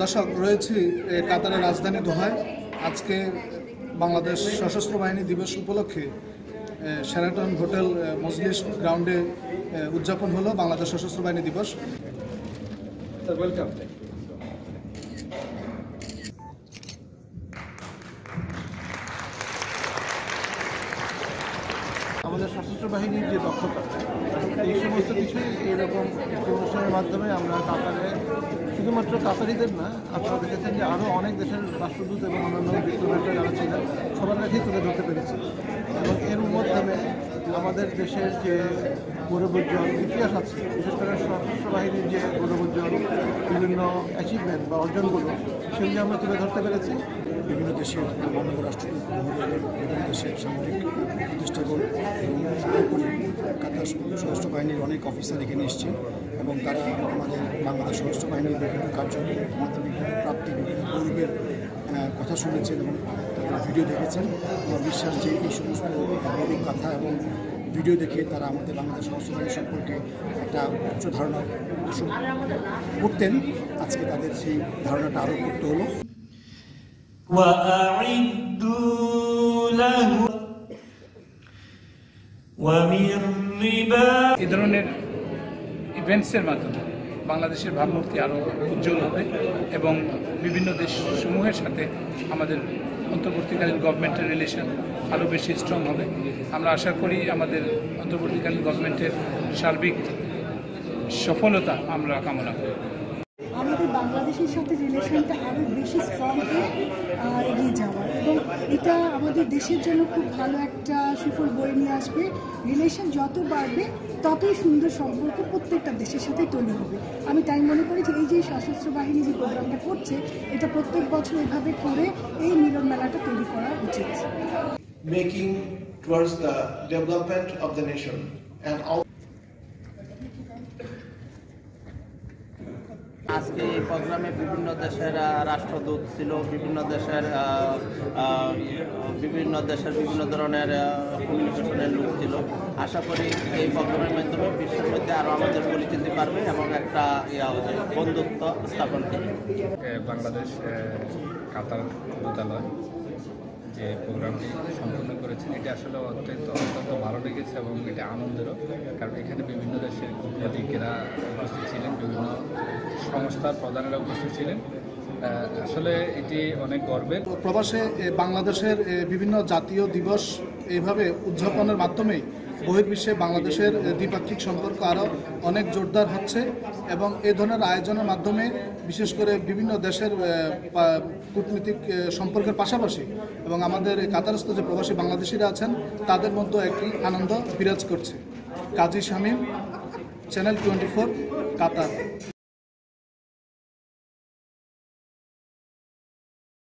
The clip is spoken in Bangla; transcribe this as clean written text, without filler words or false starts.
দর্শক, রয়েছি কাতারের রাজধানী দোহায়। আজকে বাংলাদেশ সশস্ত্র বাহিনী দিবস উপলক্ষে শেরাটন হোটেল মজলিস গ্রাউন্ডে উদযাপন হলো বাংলাদেশ সশস্ত্র বাহিনী দিবস। আমাদের সশস্ত্র বাহিনীর যে দক্ষতা, এই সমস্ত কিছুই এরকম অনুষ্ঠানের মাধ্যমে আমরা কাতারে, শুধুমাত্র কাতারিদের না, আপনারা দেখেছেন যে আরও অনেক দেশের রাষ্ট্রদূত এবং অন্যান্য ডিপ্লোম্যাটরা যারা ছিলেন সবার কাছেই তুলে ধরতে পেরেছি। এবং এর মাধ্যমে আমাদের দেশের যে গৌরবোজ্জ্বল ইতিহাস আছে, বিশেষ করে সশস্ত্র বাহিনীর যে গৌরবোজ্জ্বল বিভিন্ন অ্যাচিভমেন্ট বা অর্জনগুলো, সেগুলি আমরা তুলে ধরতে পেরেছি। বিভিন্ন দেশের মাননীয় রাষ্ট্রদূত মহোদয়দের, বিভিন্ন দেশের সামরিক প্রতিষ্ঠাগণ এবং সর্বোপরি কাতার সশস্ত্র বাহিনীর অনেক অফিসার এখানে এসছেন এবং তারা আমাদের বাংলাদেশ সশস্ত্র বাহিনীর বিভিন্ন কার্যক্রম, আমাদের বিভিন্ন প্রাপ্তি, বিভিন্ন গৌরবের কথা শুনেছেন এবং তাদের ভিডিও দেখেছেন। আমার বিশ্বাস যে এই সমস্ত মৌলিক কথা এবং ভিডিও দেখে তারা আমাদের বাংলাদেশ সশস্ত্র বাহিনী সম্পর্কে একটা উচ্চ ধারণা পোষণ করতেন। আজকে তাদের সেই ধারণাটা আরও করতে হলো। এই ধরনের ইভেন্টসের মাধ্যমে বাংলাদেশের ভাবমূর্তি আরও উজ্জ্বল হবে এবং বিভিন্ন দেশ সমূহের সাথে আমাদের অন্তর্বর্তীকালীন গভর্নমেন্টের রিলেশন আরও বেশি স্ট্রং হবে। আমরা আশা করি আমাদের অন্তর্বর্তীকালীন গভর্নমেন্টের সার্বিক সফলতা আমরা কামনা করি। আমাদের বাংলাদেশের সাথে রিলেশনটা আরও বেশি স্ট্রং হয়ে এগিয়ে যাওয়া, এবং এটা আমাদের দেশের জন্য খুব ভালো একটা সুফল বয়ে নিয়ে আসবে। রিলেশন যত বাড়বে ততই সুন্দর সম্পর্ক প্রত্যেকটা দেশের সাথে তৈরি হবে। আমি তাই মনে করি যে এই যে সশস্ত্র বাহিনী যে প্রোগ্রামটা করছে, এটা প্রত্যেক বছর এভাবে করে এই মিলন মেলাটা তৈরি করা উচিত। Making towards the development of the nation and all. আজকে এই প্রোগ্রামে বিভিন্ন দেশের রাষ্ট্রদূত ছিল, বিভিন্ন দেশের বিভিন্ন ধরনের কমিউনিকেশনের লোক ছিল। আশা করি এই প্রোগ্রামের মাধ্যমে বিশ্বের মধ্যে আরও আমাদের পরিচিতি বাড়বে এবং একটা বন্ধুত্ব স্থাপন করবে। বাংলাদেশ কাতার দূতালয় যে প্রোগ্রামটি সম্পন্ন করেছেন, এটা আসলে অত্যন্ত ভালো লেগেছে এবং এটা আনন্দেরও, কারণ এখানে বিভিন্ন দেশের কূটনীতিকেরা উপস্থিত ছিলেন, বিভিন্ন সংস্থার প্রধানেরা উপস্থিত ছিলেন। আসলে এটি অনেক গর্বের। প্রবাসে বাংলাদেশের বিভিন্ন জাতীয় দিবস এইভাবে উদযাপনের মাধ্যমেই বহির্বিশ্বে বাংলাদেশের দ্বিপাক্ষিক সম্পর্ক আরও অনেক জোরদার হচ্ছে এবং এই ধরনের আয়োজনের মাধ্যমে বিশেষ করে বিভিন্ন দেশের কূটনীতিক সম্পর্কের পাশাপাশি এবং আমাদের কাতারস্থ যে প্রবাসী বাংলাদেশিরা আছেন তাদের মধ্যে একটি আনন্দ বিরাজ করছে। কাজী শামীম, চ্যানেল 24, কাতার।